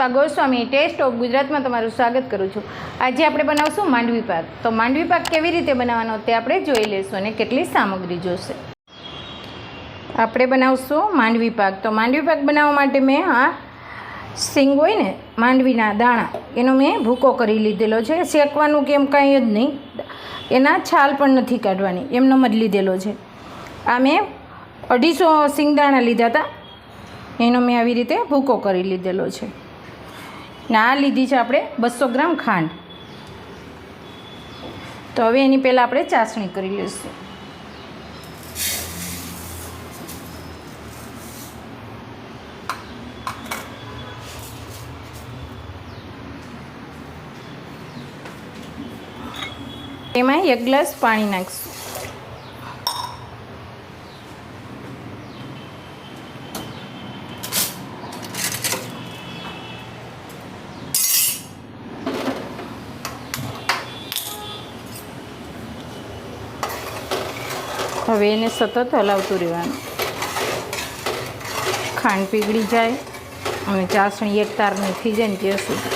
Goswami test of ગુજરાતમાં તમારું સ્વાગત કરું છું। આજે આપણે બનાવશું માંડવી પાક। તો માંડવી પાક કેવી રીતે બનાવવાનો તે આપણે જોઈ લઈશું અને કેટલી સામગ્રી જોશે। આપણે બનાવશું માંડવી પાક। તો માંડવી પાક બનાવવા માટે મેં આ સિંગ હોય ને માંડવીના દાણા એનો મેં ભૂકો કરી લીધેલો છે। શેકવાનું કેમ કાંઈ જ નહીં, એના છાલ પણ નથી કાઢવાની, એમનો જ લીધેલો છે। આ મેં 250 સિંગદાણા લીધા હતા, એનો મેં આવી રીતે ભૂકો કરી લીધેલો છે। ને આ લીધી છે આપણે 200 ગ્રામ ખાંડ। તો હવે એની પહેલાં આપણે ચાસણી કરી લઈશું। એમાં 1 ગ્લાસ પાણી નાખીશું। હવે એને સતત હલાવતું રહેવાનું, ખાંડ પીગળી જાય અને ચાસણી એક તારની થઈ જાય ને ત્યાં સુધી।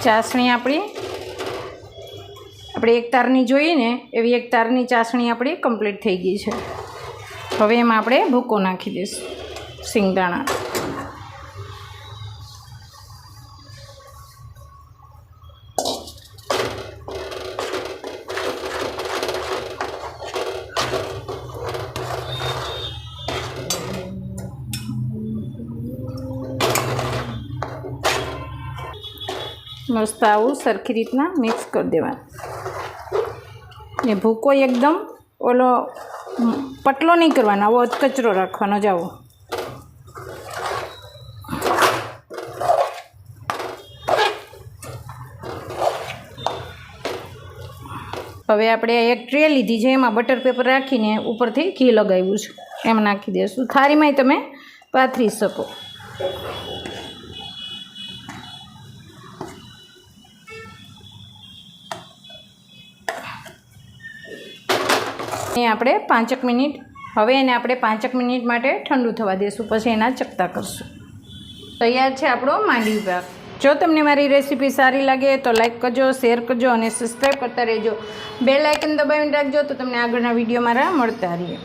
ચાસણી આપણી એક તારની જોઈએ ને એવી એક તારની ચાસણી આપણી કમ્પ્લીટ થઈ ગઈ છે। હવે એમાં આપણે ભૂકો નાખી દઈશું, સિંગદાણા। મસ્ત આવું સરખી રીતના મિક્સ કરી દેવાનું। એ ભૂકો એકદમ ઓલો પતલો નહીં કરવાનો, આવો કચરો રાખવાનો જ આવો। હવે આપણે એક ટ્રે લીધી છે, એમાં બટર પેપર રાખીને ઉપરથી ઘી લગાવ્યું છે, એમ નાખી દઈશું। થાળીમાંય તમે પાથરી શકો। આપણે 5 મિનિટ હવે એને આપણે 5 મિનિટ માટે ઠંડુ થવા દઈશું, પછી એના ચકતા કરશું। તૈયાર છે આપણો માંડવી પાક। જો તમને મારી રેસીપી સારી લાગે તો લાઈક કરજો, શેર કરજો અને સબસ્ક્રાઈબ કરતા રહેજો। બેલ આઇકન દબાવીને રાખજો તો તમને આગળના વિડીયો મારા મળતા રહે।